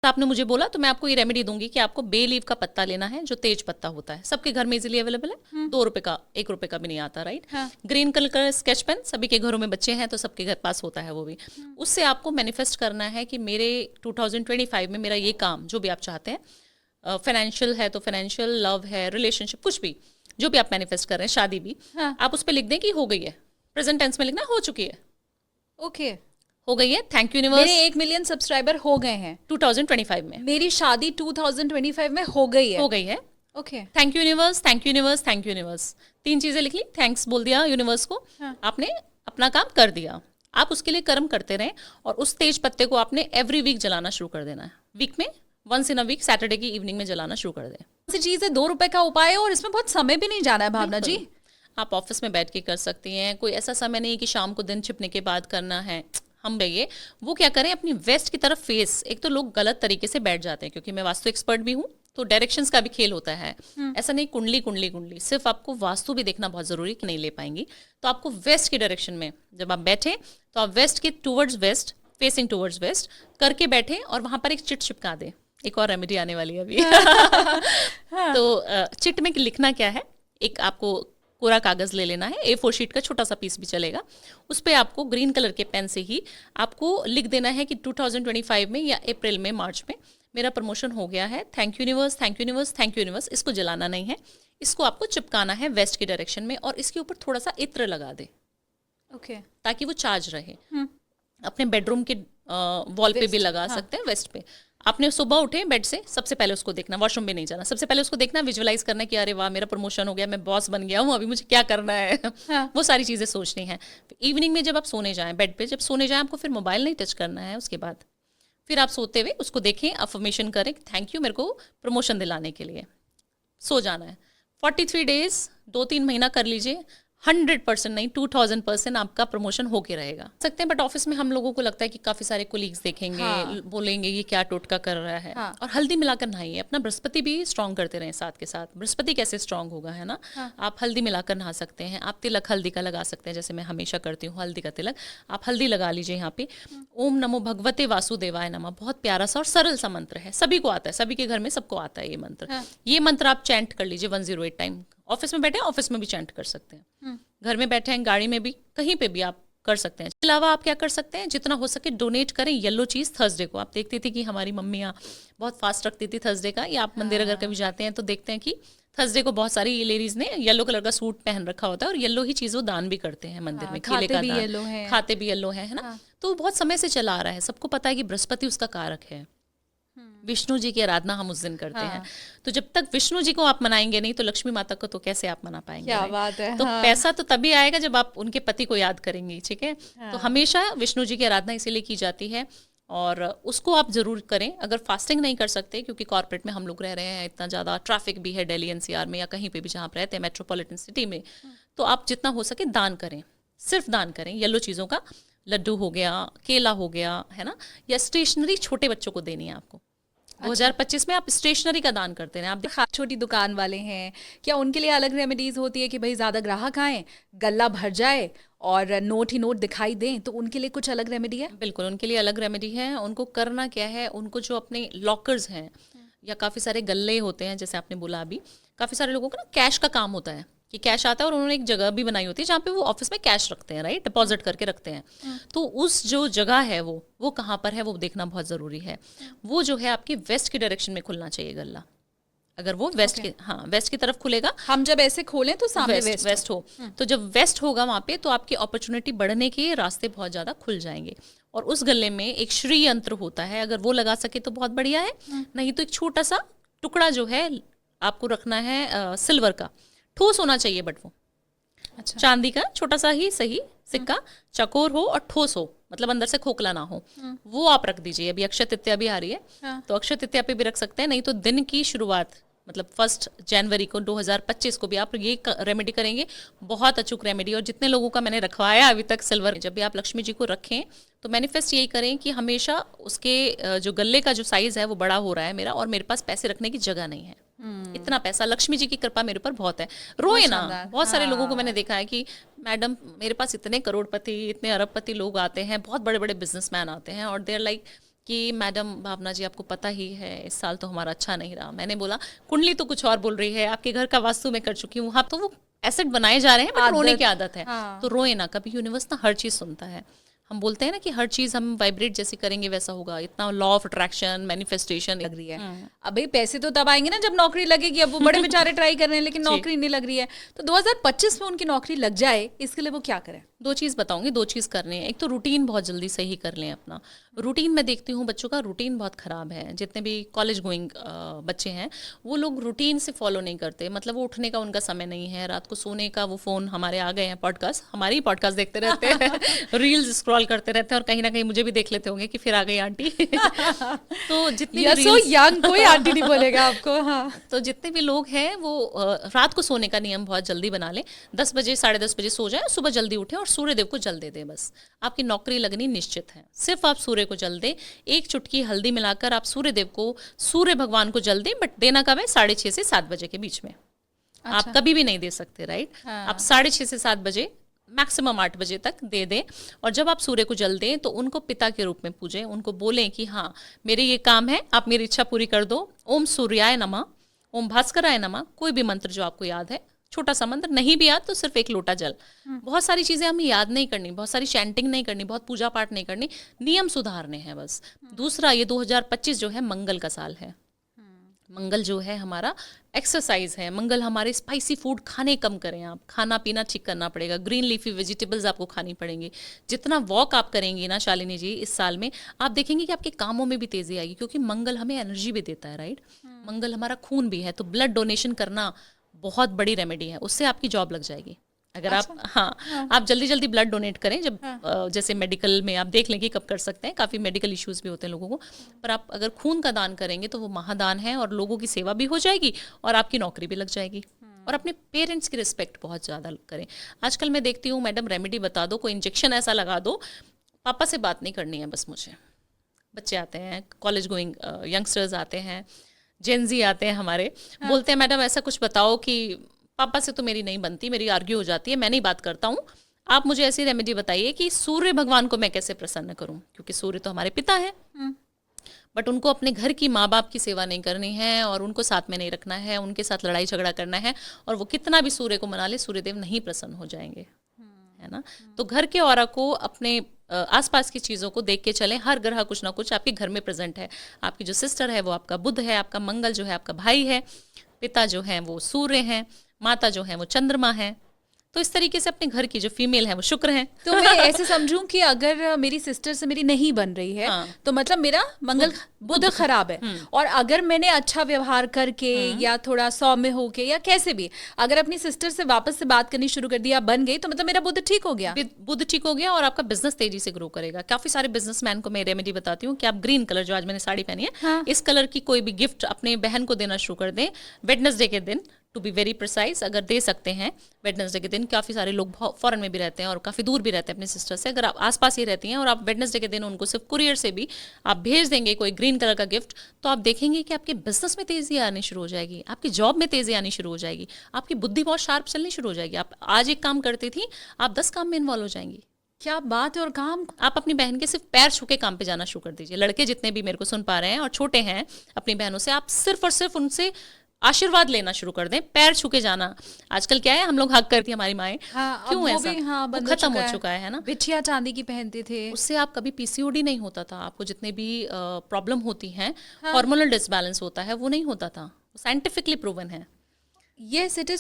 आपने मुझे बोला तो मैं आपको ये रेमेडी दूंगी कि आपको बे लीव का पत्ता लेना है, जो तेज पत्ता होता है, सबके घर में इजीली अवेलेबल है, 2 रुपए का, 1 रुपए का भी नहीं आता, राइट। ग्रीन कलर का स्केच पेन, सभी के घरों में बच्चे हैं तो सबके घर पास होता है वो भी। उससे आपको मैनिफेस्ट करना है कि मेरे 2025 में मेरा ये काम, जो भी आप चाहते हैं, फाइनेंशियल है तो फाइनेंशियल, लव है, रिलेशनशिप, कुछ भी जो भी आप मैनिफेस्ट कर रहे हैं, शादी भी, आप उस पर लिख दें कि हो गई है, प्रेजेंट टेंस में लिखना, हो चुकी है, ओके, हो गई है, थैंक यू यूनिवर्स। मेरे 1 मिलियन सब्सक्राइबर हो गए हैं 2025 में, मेरी शादी 2025 में हो गई है, हो गई है, okay, thank you universe, thank you universe, thank you universe. 3 चीजें लिख ली, थैंक्स बोल दिया यूनिवर्स को, आपने अपना काम कर दिया। आप उसके लिए कर्म करते रहें और उस तेज पत्ते को आपने एवरी वीक जलाना शुरू कर देना है। वीक में once in a week Saturday की इवनिंग में जलाना शुरू कर दें। ऐसी चीज है 2 रुपए का उपाय है और इसमें बहुत समय भी नहीं जाना है भावना जी। आप ऑफिस में बैठ के कर सकती हैं, कोई ऐसा समय नहीं है कि शाम को दिन छिपने के बाद करना है। हम भैया वो क्या करें, अपनी वेस्ट की तरफ फेस, एक तो लोग गलत तरीके से बैठ जाते हैं, क्योंकि मैं वास्तु एक्सपर्ट भी हूँ तो डायरेक्शंस का भी खेल होता है। ऐसा नहीं कुंडली कुंडली कुंडली, सिर्फ आपको वास्तु भी देखना बहुत जरूरी कि नहीं ले पाएंगी, तो आपको वेस्ट की डायरेक्शन में जब आप बैठे तो आप वेस्ट के towards west, facing towards west करके बैठे और वहां पर एक चिट चिपका दें। एक और रेमेडी आने वाली है अभी। तो चिट में लिखना क्या है, एक आपको कोरा कागज ले लेना है, A4 शीट का छोटा सा पीस भी चलेगा, उस पर आपको ग्रीन कलर के पेन से ही आपको लिख देना है कि 2025 में या अप्रैल में, मार्च में मेरा प्रमोशन हो गया है, thank you universe, thank you universe, thank you universe. इसको जलाना नहीं है, इसको आपको चिपकाना है वेस्ट की डायरेक्शन में और इसके ऊपर थोड़ा सा इत्र लगा दे, ओके, ताकि वो चार्ज रहे। अपने बेडरूम के वॉल पे भी लगा सकते हैं, वेस्ट पे। आपने सुबह उठे बेड से, सबसे पहले उसको देखना, वॉशरूम में नहीं जाना, सबसे पहले उसको देखना, विजुअलाइज करना कि अरे वाह मेरा प्रमोशन हो गया, मैं बॉस बन गया हूँ, अभी मुझे क्या करना है। वो सारी चीज़ें सोचनी है। इवनिंग में जब आप सोने जाएं, बेड पे जब सोने जाएं, आपको फिर मोबाइल नहीं टच करना है। उसके बाद फिर आप सोते हुए उसको देखें, अफर्मेशन करें, थैंक यू मेरे को प्रमोशन दिलाने के लिए, सो जाना है। 43 डेज, 2-3 महीना कर लीजिए, 100% नहीं 2000% आपका प्रमोशन होके रहेगा सकते हैं। बट ऑफिस में हम लोगों को लगता है कि काफी सारे कोलीग्स देखेंगे, बोलेंगे ये क्या टोटका कर रहा है। और हल्दी मिलाकर नहाइए, अपना बृहस्पति भी स्ट्रांग करते रहें साथ के साथ। बृहस्पति कैसे स्ट्रांग होगा, है ना। आप हल्दी मिलाकर नहा सकते हैं, आप तिलक हल्दी का लगा सकते हैं, जैसे मैं हमेशा करती हूँ हल्दी का तिलक। आप हल्दी लगा लीजिए यहाँ पे। ओम नमो भगवते वासुदेवाय नमः, बहुत प्यारा सा और सरल सा मंत्र है, सभी को आता है, सभी के घर में सबको आता है ये मंत्र। ये मंत्र आप चैंट कर लीजिए 108 टाइम। ऑफिस में बैठे, ऑफिस में भी चैंट कर सकते हैं, घर में बैठे हैं, गाड़ी में भी, कहीं पे भी आप कर सकते हैं। इसके अलावा आप क्या कर सकते हैं, जितना हो सके डोनेट करें येलो चीज़ थर्सडे को। आप देखती थी कि हमारी मम्मियाँ बहुत फास्ट रखती थी थर्सडे का, या आप मंदिर अगर कभी जाते हैं तो देखते हैं कि थर्सडे को बहुत सारी लेडीज ने येलो कलर का सूट पहन रखा होता है और येलो ही चीज़ वो दान भी करते हैं मंदिर में। केले का दान, खाते भी येलो है ना। तो बहुत समय से चला आ रहा है, सबको पता है कि बृहस्पति उसका कारक है। विष्णु जी की आराधना हम उस दिन करते हैं, तो जब तक विष्णु जी को आप मनाएंगे नहीं तो लक्ष्मी माता को तो कैसे आप मना पाएंगे। क्या बात है। तो पैसा तो तभी आएगा जब आप उनके पति को याद करेंगे, ठीक है। तो हमेशा विष्णु जी की आराधना इसीलिए की जाती है और उसको आप जरूर करें। अगर फास्टिंग नहीं कर सकते, क्योंकि कॉर्पोरेट में हम लोग रह रहे हैं, इतना ज़्यादा ट्रैफिक भी है दिल्ली एनसीआर में या कहीं पे भी जहाँ आप रहते हैं मेट्रोपॉलिटन सिटी में, तो आप जितना हो सके दान करें, सिर्फ दान करें येलो चीज़ों का। लड्डू हो गया, केला हो गया, है ना, या स्टेशनरी छोटे बच्चों को देनी है आपको। 2025 में आप स्टेशनरी का दान करते हैं। आप छोटी दुकान वाले हैं, क्या उनके लिए अलग रेमेडीज होती है कि भाई ज्यादा ग्राहक आए, गल्ला भर जाए और नोट ही नोट दिखाई दें, तो उनके लिए कुछ अलग रेमेडी है? बिल्कुल, उनके लिए अलग रेमेडी है। उनको करना क्या है, उनको जो अपने लॉकर्स हैं या काफ़ी सारे गल्ले होते हैं, जैसे आपने बोला अभी, काफ़ी सारे लोगों का ना कैश का काम होता है कि कैश आता है और उन्होंने एक जगह भी बनाई होती है जहाँ पे वो ऑफिस में कैश रखते हैं, राइट, डिपॉजिट करके रखते हैं। तो उस जो जगह है वो कहाँ पर है वो देखना बहुत ज़रूरी है। वो जो है आपकी वेस्ट की डायरेक्शन में खुलना चाहिए गल्ला। अगर वो वेस्ट के वेस्ट की तरफ खुलेगा, हम जब ऐसे खोलें तो सामने वेस्ट हो, तो जब वेस्ट होगा वहाँ पे तो आपकी अपॉर्चुनिटी बढ़ने के रास्ते बहुत ज़्यादा खुल जाएंगे। और उस गले में एक श्री यंत्र होता है, अगर वो लगा सके तो बहुत बढ़िया है, नहीं तो एक छोटा सा टुकड़ा जो है आपको रखना है सिल्वर का, ठोस होना चाहिए, बट वो अच्छा चांदी का छोटा सा ही सही सिक्का, चकोर हो और ठोस हो, मतलब अंदर से खोखला ना हो, वो आप रख दीजिए। अभी अक्षय तृतीया भी आ रही है, तो अक्षय तृतीया पे भी रख सकते हैं, नहीं तो दिन की शुरुआत मतलब 1 जनवरी को 2025 को भी आप ये रेमेडी करेंगे। बहुत अचूक रेमेडी। और जितने लोगों का मैंने रखवाया अभी तक सिल्वर, जब भी आप लक्ष्मी जी को रखें तो मैनिफेस्ट यही करें कि हमेशा उसके जो गले का जो साइज है वो बड़ा हो रहा है मेरा, और मेरे पास पैसे रखने की जगह नहीं है। इतना पैसा, लक्ष्मी जी की कृपा मेरे ऊपर बहुत है। रोए ना, बहुत सारे लोगों को मैंने देखा है कि मैडम मेरे पास इतने करोड़पति, इतने अरबपति लोग आते हैं, बहुत बड़े बड़े बिजनेसमैन आते हैं और देयर लाइक कि मैडम भावना जी आपको पता ही है इस साल तो हमारा अच्छा नहीं रहा। मैंने बोला कुंडली तो कुछ और बोल रही है, आपके घर का वास्तु मैं कर चुकी हूँ, हाँ तो वो एसेट बनाए जा रहे हैं बट रोने की आदत है। हाँ। तो रोए ना, कभी यूनिवर्स ना हर चीज़ सुनता है। हम बोलते हैं ना कि हर चीज़ हम वाइब्रेट जैसी करेंगे वैसा होगा, इतना लॉ ऑफ अट्रैक्शन मैनिफेस्टेशन लग रही है। अब भाई पैसे तो तब आएंगे ना जब नौकरी लगेगी, अब वो बड़े बेचारे ट्राई कर रहे हैं लेकिन नौकरी नहीं लग रही है, तो 2025 में उनकी नौकरी लग जाए इसके लिए वो क्या करें? दो चीज़ बताऊंगी, दो चीज़ करनी है। एक तो रूटीन बहुत जल्दी सही कर लें अपना। रूटीन मैं देखती हूँ बच्चों का रूटीन बहुत ख़राब है। जितने भी कॉलेज गोइंग बच्चे हैं वो लोग रूटीन से फॉलो नहीं करते, मतलब वो उठने का उनका समय नहीं है, रात को सोने का वो फ़ोन हमारे आ गए हैं, पॉडकास्ट हमारी ही पॉडकास्ट देखते रहते हैं रील्स स्क्रॉल करते रहते हैं और कहीं ना कहीं मुझे भी देख लेते होंगे कि फिर आ गई आंटी। तो जितनी सो यंग, कोई आंटी नहीं बोलेगा आपको। हाँ, तो जितने भी लोग हैं वो रात को सोने का नियम बहुत जल्दी बना लें, 10 बजे 10:30 बजे सो जाएं, सुबह जल्दी उठें और सूर्य देव को जल दे दें। बस आपकी नौकरी लगनी निश्चित है। सिर्फ आप सूर्य को जल दें, एक चुटकी हल्दी मिलाकर आप सूर्य देव को, सूर्य भगवान को जल दें, बट देना कब है? 6:30 से 7 बजे के बीच में। अच्छा। आप कभी भी नहीं दे सकते, राइट? हाँ। आप 6:30 से 7 बजे, मैक्सिमम 8 बजे तक दे दें। और जब आप सूर्य को जल दें तो उनको पिता के रूप में पूजें, उनको बोलें कि हाँ मेरे ये काम है, आप मेरी इच्छा पूरी कर दो। ओम सूर्याय नमः, ओम भास्कराय नमः, कोई भी मंत्र जो आपको याद है, छोटा सा मंत्र, नहीं भी याद तो सिर्फ एक लोटा जल। बहुत सारी चीज़ें हमें याद नहीं करनी, बहुत सारी चैंटिंग नहीं करनी, बहुत पूजा पाठ नहीं करनी, नियम सुधारने हैं बस। दूसरा, ये 2025 जो है मंगल का साल है। मंगल जो है हमारा एक्सरसाइज है। मंगल हमारे स्पाइसी फूड खाने कम करें, आप खाना पीना ठीक करना पड़ेगा, ग्रीन लीफी वेजिटेबल्स आपको खानी पड़ेंगी। जितना वॉक आप करेंगी ना शालिनी जी इस साल में, आप देखेंगे कि आपके कामों में भी तेजी आएगी, क्योंकि मंगल हमें एनर्जी भी देता है, राइट? मंगल हमारा खून भी है, तो ब्लड डोनेशन करना बहुत बड़ी रेमेडी है, उससे आपकी जॉब लग जाएगी। अगर आप आप जल्दी जल्दी ब्लड डोनेट करें, जब जैसे मेडिकल में आप देख लें कि कब कर सकते हैं, काफ़ी मेडिकल इश्यूज भी होते हैं लोगों को, पर आप अगर खून का दान करेंगे तो वो महादान है और लोगों की सेवा भी हो जाएगी और आपकी नौकरी भी लग जाएगी। और अपने पेरेंट्स की रिस्पेक्ट बहुत ज़्यादा करें। आजकल मैं देखती हूँ, मैडम रेमेडी बता दो, कोई इंजेक्शन ऐसा लगा दो, पापा से बात नहीं करनी है बस मुझे। बच्चे आते हैं, कॉलेज गोइंग यंगस्टर्स आते हैं, जेनजी आते हैं हमारे, बोलते हैं मैडम ऐसा कुछ बताओ कि पापा से तो मेरी नहीं बनती, मेरी आर्ग्यू हो जाती है, मैं नहीं बात करता हूँ, आप मुझे ऐसी रेमेडी बताइए कि सूर्य भगवान को मैं कैसे प्रसन्न करूँ, क्योंकि सूर्य तो हमारे पिता है, बट उनको अपने घर की माँ बाप की सेवा नहीं करनी है और उनको साथ में नहीं रखना है, उनके साथ लड़ाई झगड़ा करना है, और वो कितना भी सूर्य को मना ले, सूर्यदेव नहीं प्रसन्न हो जाएंगे, है ना? तो घर के ऑरा को, अपने आसपास की चीज़ों को देख के चलें। हर ग्रह कुछ ना कुछ आपके घर में प्रेजेंट है। आपकी जो सिस्टर है वो आपका बुध है, आपका मंगल जो है आपका भाई है, पिता जो है वो सूर्य हैं, माता जो है वो चंद्रमा है। तो इस तरीके से अपने घर की जो फीमेल है वो शुक्र है। तो मैं ऐसे समझूं कि अगर मेरी सिस्टर से मेरी नहीं बन रही है, तो मतलब मेरा मंगल बुध खराब है, और अगर मैंने अच्छा व्यवहार करके या थोड़ा सौम्य होके या कैसे भी अगर अपनी सिस्टर से वापस से बात करनी शुरू कर दी या बन गई, तो मतलब मेरा बुध ठीक हो गया। बुध ठीक हो गया और आपका बिजनेस तेजी से ग्रो करेगा। काफी सारे बिजनेसमैन को मैं रेमेडी बताती हूँ कि आप ग्रीन कलर, जो आज मैंने साड़ी पहनी है, इस कलर की कोई भी गिफ्ट अपने बहन को देना शुरू कर दें। वेडनेसडे के दिन, टू बी वेरी प्रिसाइज, अगर दे सकते हैं वेडनेसडे के दिन, काफ़ी सारे लोग फॉरेन में भी रहते हैं और काफ़ी दूर भी रहते हैं अपने सिस्टर से, अगर आप आसपास ही रहती हैं और आप वेडनेसडे के दिन उनको सिर्फ कुरियर से भी आप भेज देंगे कोई ग्रीन कलर का गिफ्ट, तो आप देखेंगे कि आपके बिजनेस में तेज़ी आनी शुरू हो जाएगी, आपकी जॉब में तेज़ी आनी शुरू हो जाएगी, आपकी बुद्धि बहुत शार्प चलनी शुरू हो जाएगी। आप आज एक काम करती थी, आप 10 काम में इन्वॉल्व हो जाएंगी। क्या बात है। और काम आप अपनी बहन के सिर्फ पैर छू के काम पे जाना शुरू कर दीजिए। लड़के जितने भी मेरे को सुन पा रहे हैं और छोटे हैं अपनी बहनों से, आप सिर्फ और सिर्फ उनसे आशीर्वाद लेना शुरू कर दें, पैर छू के जाना। आजकल क्या है, हम लोग हक करती हमारी माएं, क्यों ऐसा? वो खत्म हो चुका है ना? बिछिया चांदी की पहनते थे, उससे आप कभी पीसीओडी नहीं होता था, आपको जितने भी प्रॉब्लम होती हैं, हार्मोनल डिसबैलेंस होता है, वो नहीं होता था, साइंटिफिकली प्रूवन है। Yes it is.